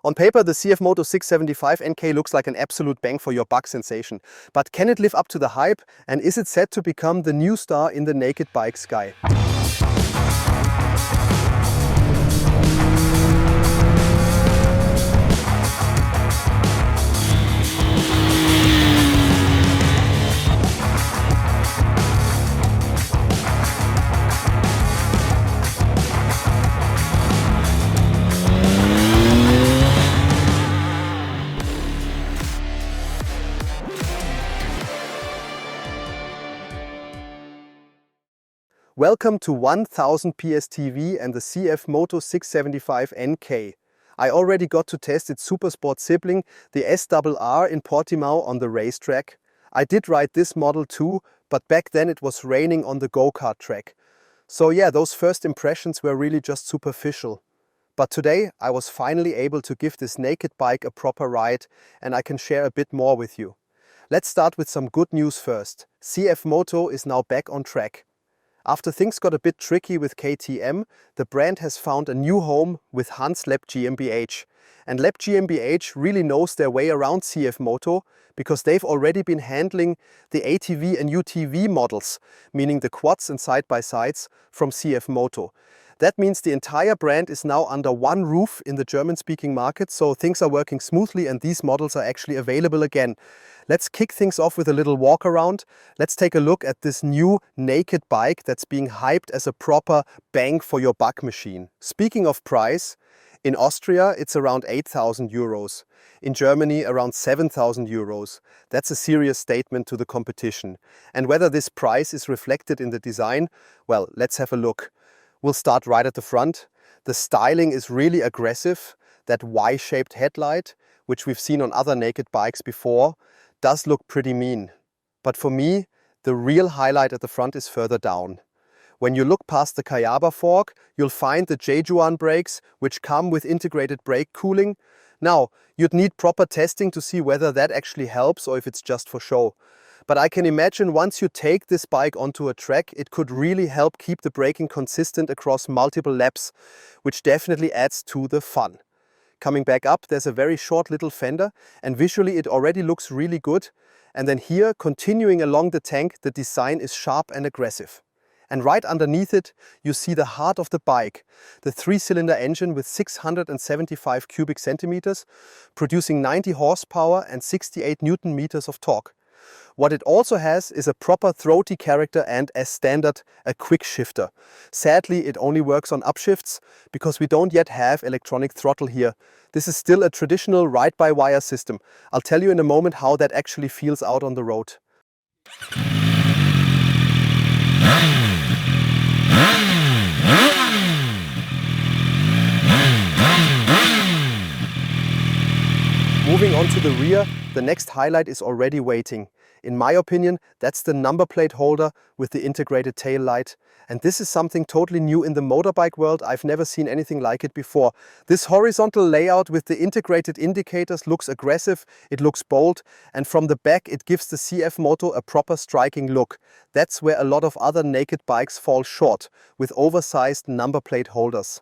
On paper, the CFMOTO 675NK looks like an absolute bang for your buck sensation. But can it live up to the hype, and is it set to become the new star in the naked bike sky? Welcome to 1000 PS TV and the CFMOTO 675NK. I already got to test its supersport sibling, the SRR in Portimao on the racetrack. I did ride this model too, but back then it was raining on the go-kart track. So yeah, those first impressions were really just superficial. But today I was finally able to give this naked bike a proper ride, and I can share a bit more with you. Let's start with some good news first. CFMOTO is now back on track. After things got a bit tricky with KTM, the brand has found a new home with Hans Lab GmbH. And Lab GmbH really knows their way around CFMOTO because they've already been handling the ATV and UTV models, meaning the quads and side-by-sides from CFMOTO. That means the entire brand is now under one roof in the German-speaking market, so things are working smoothly and these models are actually available again. Let's kick things off with a little walk around. Let's take a look at this new naked bike that's being hyped as a proper bang for your buck machine. Speaking of price, in Austria it's around 8,000 euros. In Germany around 7,000 euros. That's a serious statement to the competition. And whether this price is reflected in the design, well, let's have a look. We'll start right at the front. The styling is really aggressive. That Y-shaped headlight, which we've seen on other naked bikes before, does look pretty mean. But for me, the real highlight at the front is further down. When you look past the Kayaba fork, you'll find the Jejuan brakes, which come with integrated brake cooling. Now, you'd need proper testing to see whether that actually helps or if it's just for show. But I can imagine once you take this bike onto a track, it could really help keep the braking consistent across multiple laps, which definitely adds to the fun. Coming back up, there's a very short little fender, and visually it already looks really good. And then here, continuing along the tank, the design is sharp and aggressive. And right underneath it, you see the heart of the bike, the 3-cylinder engine with 675 cubic centimeters, producing 90 horsepower and 68 Newton meters of torque. What it also has is a proper throaty character and, as standard, a quickshifter. Sadly, it only works on upshifts because we don't yet have electronic throttle here. This is still a traditional ride-by-wire system. I'll tell you in a moment how that actually feels out on the road. Moving on to the rear, the next highlight is already waiting. In my opinion, that's the number plate holder with the integrated tail light. And this is something totally new in the motorbike world. I've never seen anything like it before. This horizontal layout with the integrated indicators looks aggressive, it looks bold, and from the back it gives the CFMOTO a proper striking look. That's where a lot of other naked bikes fall short, with oversized number plate holders.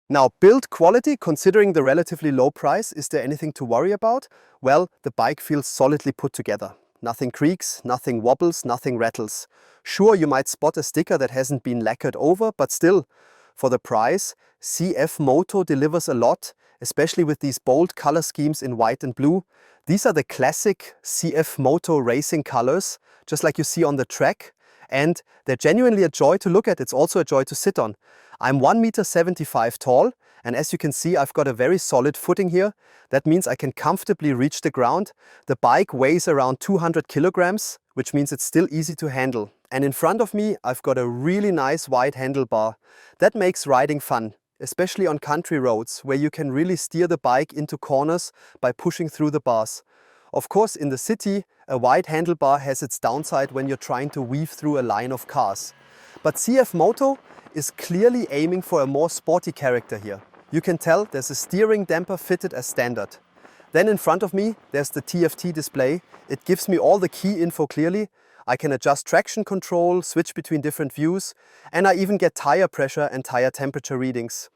Now, build quality, considering the relatively low price, is there anything to worry about? Well, the bike feels solidly put together. Nothing creaks, nothing wobbles, nothing rattles. Sure, you might spot a sticker that hasn't been lacquered over, but still, for the price, CFMOTO delivers a lot, especially with these bold color schemes in white and blue. These are the classic CFMOTO racing colors, just like you see on the track. And they're genuinely a joy to look at. It's also a joy to sit on. I'm 1,75 m tall, and as you can see, I've got a very solid footing here. That means I can comfortably reach the ground. The bike weighs around 200 kilograms, which means it's still easy to handle. And in front of me, I've got a really nice wide handlebar. That makes riding fun, especially on country roads, where you can really steer the bike into corners by pushing through the bars. Of course, in the city, a wide handlebar has its downside when you're trying to weave through a line of cars. But CFMOTO is clearly aiming for a more sporty character here. You can tell there's a steering damper fitted as standard. Then in front of me, there's the TFT display. It gives me all the key info clearly. I can adjust traction control, switch between different views, and I even get tire pressure and tire temperature readings.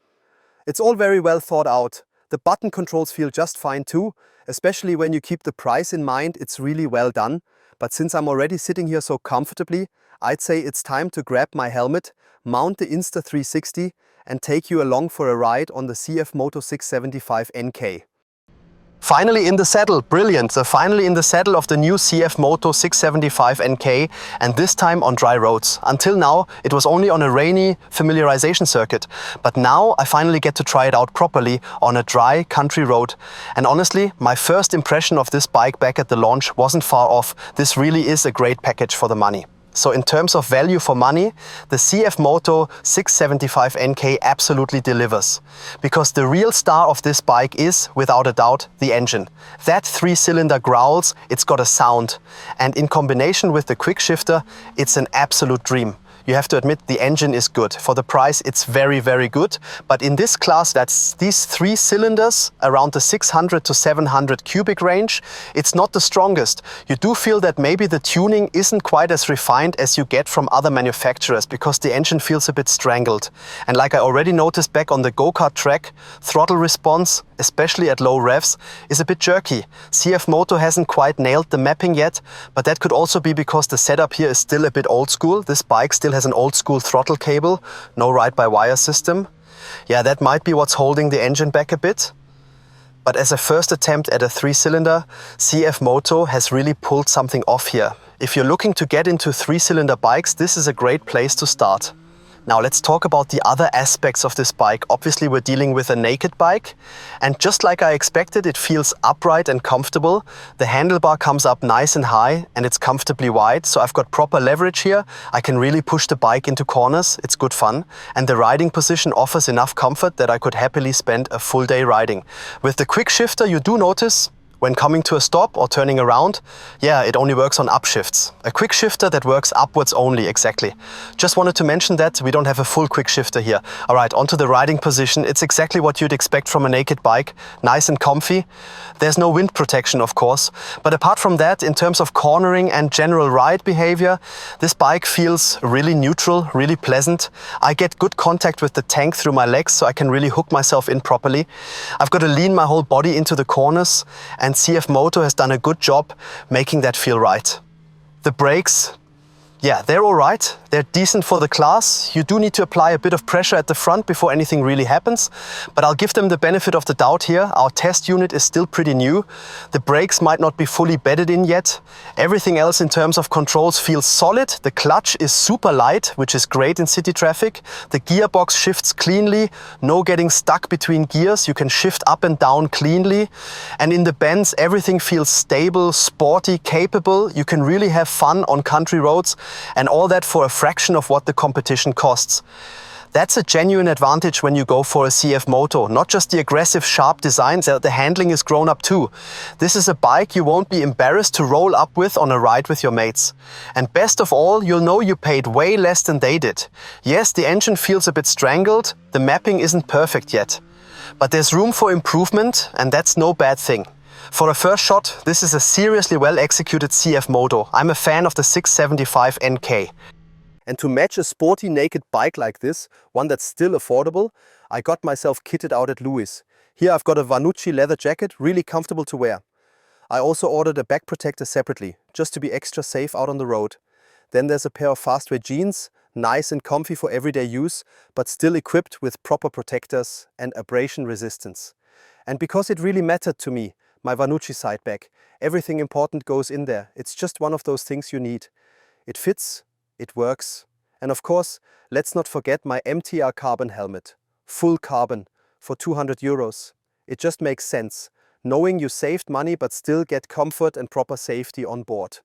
It's all very well thought out. The button controls feel just fine too, especially when you keep the price in mind. It's really well done. But since I'm already sitting here so comfortably, I'd say it's time to grab my helmet, mount the Insta360 and take you along for a ride on the CFMOTO 675NK. Finally in the saddle, brilliant! So finally in the saddle of the new CFMOTO 675NK, and this time on dry roads. Until now it was only on a rainy familiarization circuit, but now I finally get to try it out properly on a dry country road. And honestly, my first impression of this bike back at the launch wasn't far off. This really is a great package for the money. So in terms of value for money, the CFMOTO 675NK absolutely delivers. Because the real star of this bike is, without a doubt, the engine. That 3-cylinder growls, it's got a sound. And in combination with the quickshifter, it's an absolute dream. You have to admit the engine is good. For the price, it's very, very good. But in this class, that's these 3 cylinders around the 600 to 700 cubic range. It's not the strongest. You do feel that maybe the tuning isn't quite as refined as you get from other manufacturers because the engine feels a bit strangled. And like I already noticed back on the go-kart track, throttle response, especially at low revs, is a bit jerky. CFMOTO hasn't quite nailed the mapping yet, but that could also be because the setup here is still a bit old school. This bike still has an old school throttle cable, no ride-by-wire system. Yeah, that might be what's holding the engine back a bit. But as a first attempt at a 3-cylinder, CFMOTO has really pulled something off here. If you're looking to get into 3-cylinder bikes, this is a great place to start. Now let's talk about the other aspects of this bike. Obviously we're dealing with a naked bike, and just like I expected, it feels upright and comfortable. The handlebar comes up nice and high and it's comfortably wide, so I've got proper leverage here. I can really push the bike into corners, it's good fun. And the riding position offers enough comfort that I could happily spend a full day riding. With the quick shifter, you do notice when coming to a stop or turning around, yeah, it only works on upshifts. A quick shifter that works upwards only, exactly. Just wanted to mention that we don't have a full quick shifter here. All right, onto the riding position. It's exactly what you'd expect from a naked bike. Nice and comfy. There's no wind protection, of course. But apart from that, in terms of cornering and general ride behavior, this bike feels really neutral, really pleasant. I get good contact with the tank through my legs, so I can really hook myself in properly. I've got to lean my whole body into the corners, and CFMOTO has done a good job making that feel right. The brakes, yeah, they're all right. They're decent for the class. You do need to apply a bit of pressure at the front before anything really happens, but I'll give them the benefit of the doubt here. Our test unit is still pretty new. The brakes might not be fully bedded in yet. Everything else in terms of controls feels solid. The clutch is super light, which is great in city traffic. The gearbox shifts cleanly, no getting stuck between gears. You can shift up and down cleanly. And in the bends, everything feels stable, sporty, capable. You can really have fun on country roads, and all that for a fraction of what the competition costs. That's a genuine advantage when you go for a CFMOTO. Not just the aggressive, sharp design, the handling is grown up too. This is a bike you won't be embarrassed to roll up with on a ride with your mates. And best of all, you'll know you paid way less than they did. Yes, the engine feels a bit strangled, the mapping isn't perfect yet. But there's room for improvement, and that's no bad thing. For a first shot, this is a seriously well executed CFMOTO. I'm a fan of the 675NK. And to match a sporty naked bike like this, one that's still affordable, I got myself kitted out at Lewis. Here I've got a Vanucci leather jacket, really comfortable to wear. I also ordered a back protector separately, just to be extra safe out on the road. Then there's a pair of fastwear jeans, nice and comfy for everyday use, but still equipped with proper protectors and abrasion resistance. And because it really mattered to me, my Vanucci side bag, everything important goes in there. It's just one of those things you need. It fits, it works. And of course, let's not forget my MTR carbon helmet. Full carbon for 200 euros. It just makes sense, knowing you saved money but still get comfort and proper safety on board.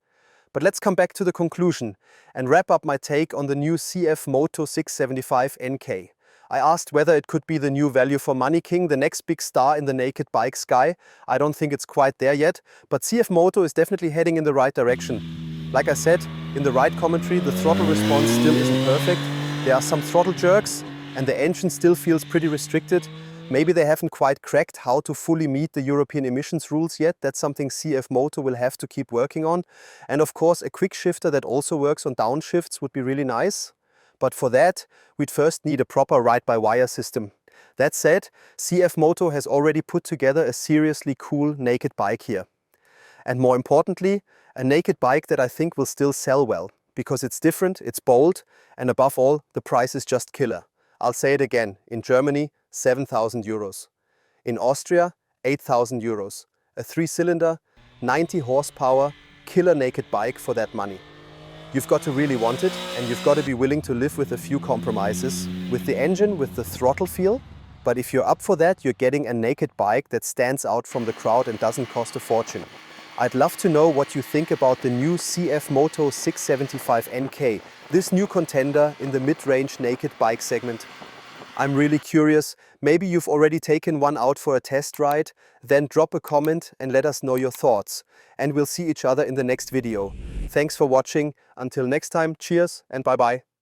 But let's come back to the conclusion and wrap up my take on the new CFMOTO 675NK. I asked whether it could be the new value for money king, the next big star in the naked bike sky. I don't think it's quite there yet, but CFMOTO is definitely heading in the right direction. Like I said, in the ride commentary, the throttle response still isn't perfect. There are some throttle jerks and the engine still feels pretty restricted. Maybe they haven't quite cracked how to fully meet the European emissions rules yet. That's something CFMOTO will have to keep working on. And of course, a quick shifter that also works on downshifts would be really nice. But for that, we'd first need a proper ride-by-wire system. That said, CFMOTO has already put together a seriously cool naked bike here. And more importantly, a naked bike that I think will still sell well, because it's different, it's bold, and above all, the price is just killer. I'll say it again, in Germany, 7,000 euros. In Austria, 8,000 euros. A 3-cylinder, 90 horsepower, killer naked bike for that money. You've got to really want it, and you've got to be willing to live with a few compromises. With the engine, with the throttle feel, but if you're up for that, you're getting a naked bike that stands out from the crowd and doesn't cost a fortune. I'd love to know what you think about the new CFMOTO 675NK, this new contender in the mid-range naked bike segment. I'm really curious, maybe you've already taken one out for a test ride, then drop a comment and let us know your thoughts. And we'll see each other in the next video. Thanks for watching, until next time, cheers and bye bye.